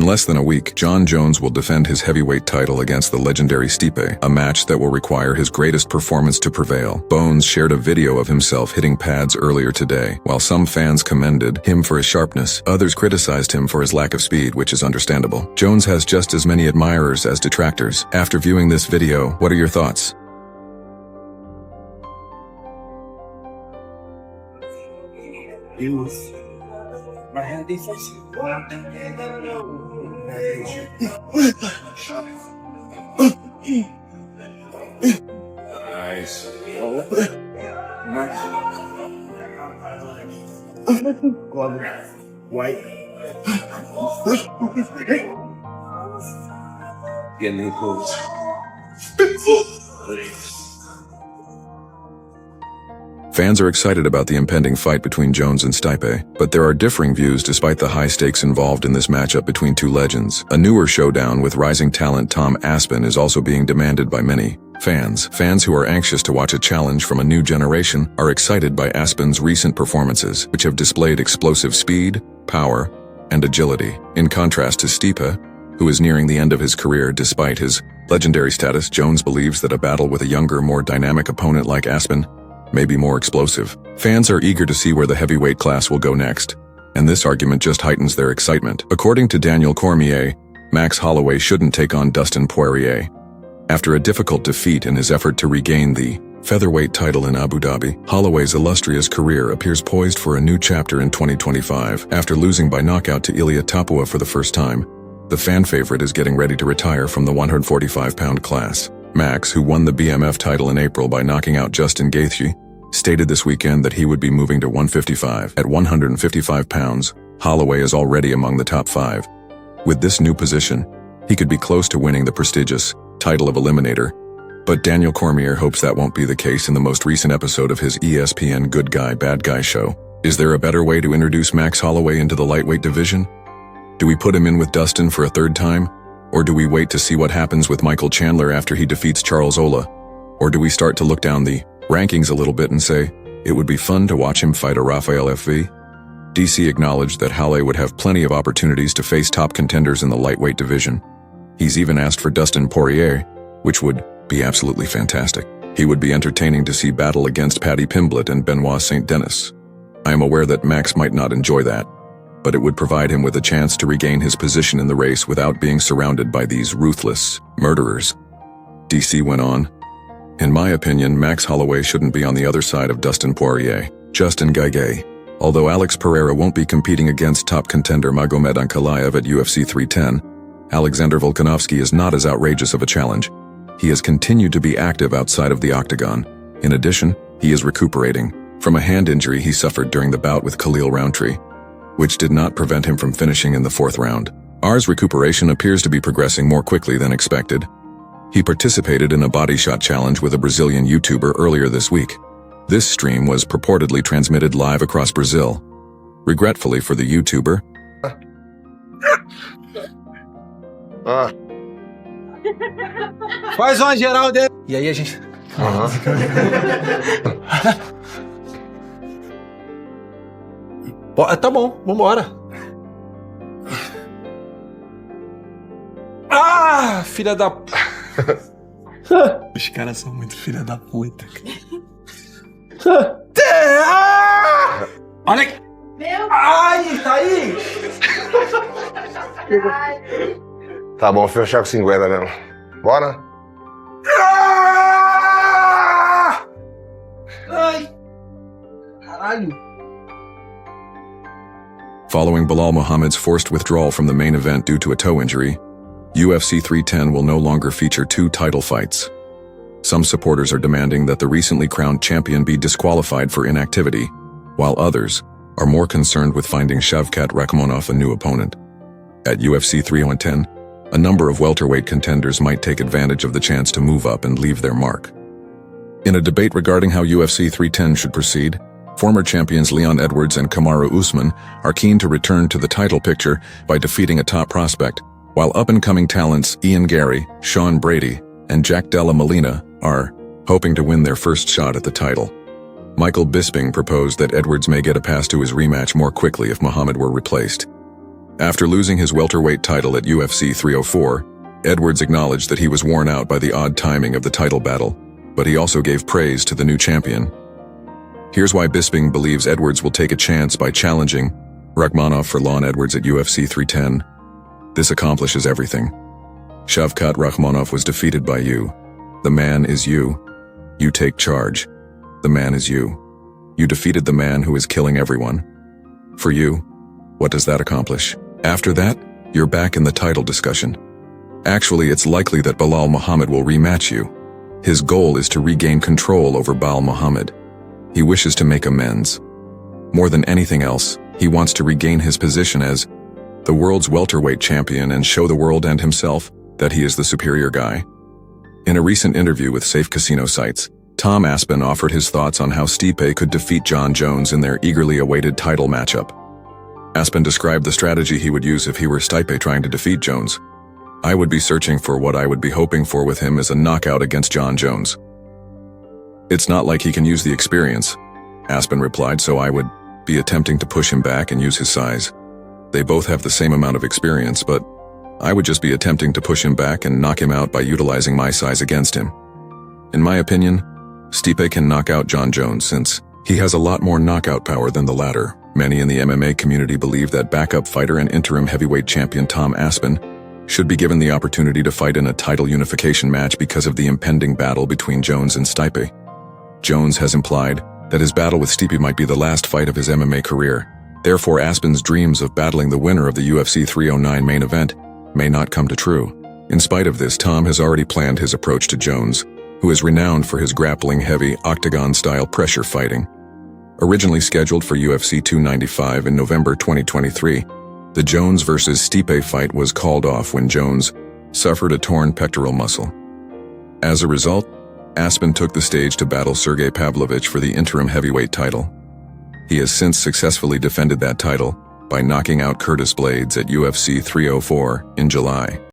less than a week, Jon Jones will defend his heavyweight title against the legendary Stipe, a match that will require his greatest performance to prevail. Bones shared a video of himself hitting pads earlier today. While some fans commended him for his sharpness, others criticized him for his lack of speed, which is understandable. Jones has just as many admirers as detractors. After viewing this video, what are your thoughts? My hand defense. Nice. White. Getting close. Fans are excited about the impending fight between Jones and Stipe, but there are differing views despite the high stakes involved in this matchup between two legends. A newer showdown with rising talent Tom Aspin is also being demanded by many fans. Fans who are anxious to watch a challenge from a new generation are excited by Aspin's recent performances, which have displayed explosive speed, power, and agility. In contrast to Stipe, who is nearing the end of his career despite his legendary status, Jones believes that a battle with a younger, more dynamic opponent like Aspin may be more explosive. Fans are eager to see where the heavyweight class will go next, and this argument just heightens their excitement. According to Daniel Cormier, Max Holloway shouldn't take on Dustin Poirier. After a difficult defeat in his effort to regain the featherweight title in Abu Dhabi, Holloway's illustrious career appears poised for a new chapter in 2025. After losing by knockout to Ilia Tapua for the first time, the fan favorite is getting ready to retire from the 145-pound class. Max, who won the BMF title in April by knocking out Justin Gaethje, stated this weekend that he would be moving to 155. At 155 pounds, Holloway is already among the top 5. With this new position, he could be close to winning the prestigious title of Eliminator, but Daniel Cormier hopes that won't be the case in the most recent episode of his ESPN Good Guy Bad Guy show. Is there a better way to introduce Max Holloway into the lightweight division? Do we put him in with Dustin for a third time? Or do we wait to see what happens with Michael Chandler after he defeats Charles Ola? Or do we start to look down the rankings a little bit and say, it would be fun to watch him fight a Rafael FV? DC acknowledged that Holloway would have plenty of opportunities to face top contenders in the lightweight division. He's even asked for Dustin Poirier, which would be absolutely fantastic. He would be entertaining to see battle against Paddy Pimblett and Benoit St. Denis. I am aware that Max might not enjoy that, but it would provide him with a chance to regain his position in the race without being surrounded by these ruthless murderers. DC went on, in my opinion, Max Holloway shouldn't be on the other side of Dustin Poirier. Justin Gaethje. Although Alex Pereira won't be competing against top contender Magomed Ankalaev at UFC 310, Alexander Volkanovski is not as outrageous of a challenge. He has continued to be active outside of the octagon. In addition, he is recuperating from a hand injury he suffered during the bout with Khalil Rountree, which did not prevent him from finishing in the 4th round. R's recuperation appears to be progressing more quickly than expected. He participated in a body shot challenge with a Brazilian YouTuber earlier this week. This stream was purportedly transmitted live across Brazil. Regretfully for the YouTuber, faz uma geral dele. E aí a gente... Tá bom, vambora. Ah, filha da... Os caras são muito filha da puta. Olha aqui. Ai, tá aí. Tá bom, fechar com 50 mesmo. Bora? Ai. Caralho. following Bilal Muhammad's forced withdrawal from the main event due to a toe injury, UFC 310 will no longer feature 2 title fights. Some supporters are demanding that the recently crowned champion be disqualified for inactivity, while others are more concerned with finding Shavkat Rakhmonov a new opponent. At UFC 310, a number of welterweight contenders might take advantage of the chance to move up and leave their mark. In a debate regarding how UFC 310 should proceed, former champions Leon Edwards and Kamaru Usman are keen to return to the title picture by defeating a top prospect, while up-and-coming talents Ian Gary, Sean Brady, and Jack Della Molina are hoping to win their first shot at the title. Michael Bisping proposed that Edwards may get a pass to his rematch more quickly if Muhammad were replaced. After losing his welterweight title at UFC 304, Edwards acknowledged that he was worn out by the odd timing of the title battle, but he also gave praise to the new champion. Here's why Bisping believes Edwards will take a chance by challenging Rakhmonov for Lon Edwards at UFC 310. This accomplishes everything. Shavkat Rakhmonov was defeated by you. The man is you. You take charge. The man is you. You defeated the man who is killing everyone. For you, what does that accomplish? After that, you're back in the title discussion. Actually, it's likely that Belal Muhammad will rematch you. His goal is to regain control over Belal Muhammad. He wishes to make amends. More than anything else, he wants to regain his position as the world's welterweight champion and show the world and himself that he is the superior guy. In a recent interview with Safe Casino Sites, Tom Aspin offered his thoughts on how Stipe could defeat Jon Jones in their eagerly awaited title matchup. Aspin described the strategy he would use if he were Stipe trying to defeat Jones. I would be searching for what I would be hoping for with him as a knockout against Jon Jones. It's not like he can use the experience, Aspin replied, so I would be attempting to push him back and use his size. They both have the same amount of experience, but I would just be attempting to push him back and knock him out by utilizing my size against him. In my opinion, Stipe can knock out Jon Jones since he has a lot more knockout power than the latter. Many in the MMA community believe that backup fighter and interim heavyweight champion Tom Aspin should be given the opportunity to fight in a title unification match because of the impending battle between Jones and Stipe. Jones has implied that his battle with Stipe might be the last fight of his MMA career. Therefore, Aspin's dreams of battling the winner of the UFC 309 main event may not come to true. In spite of this, Tom has already planned his approach to Jones, who is renowned for his grappling-heavy, octagon-style pressure fighting. Originally scheduled for UFC 295 in November 2023, the Jones vs. Stipe fight was called off when Jones suffered a torn pectoral muscle. As a result, Aspin took the stage to battle Sergey Pavlovich for the interim heavyweight title. He has since successfully defended that title by knocking out Curtis Blades at UFC 304 in July.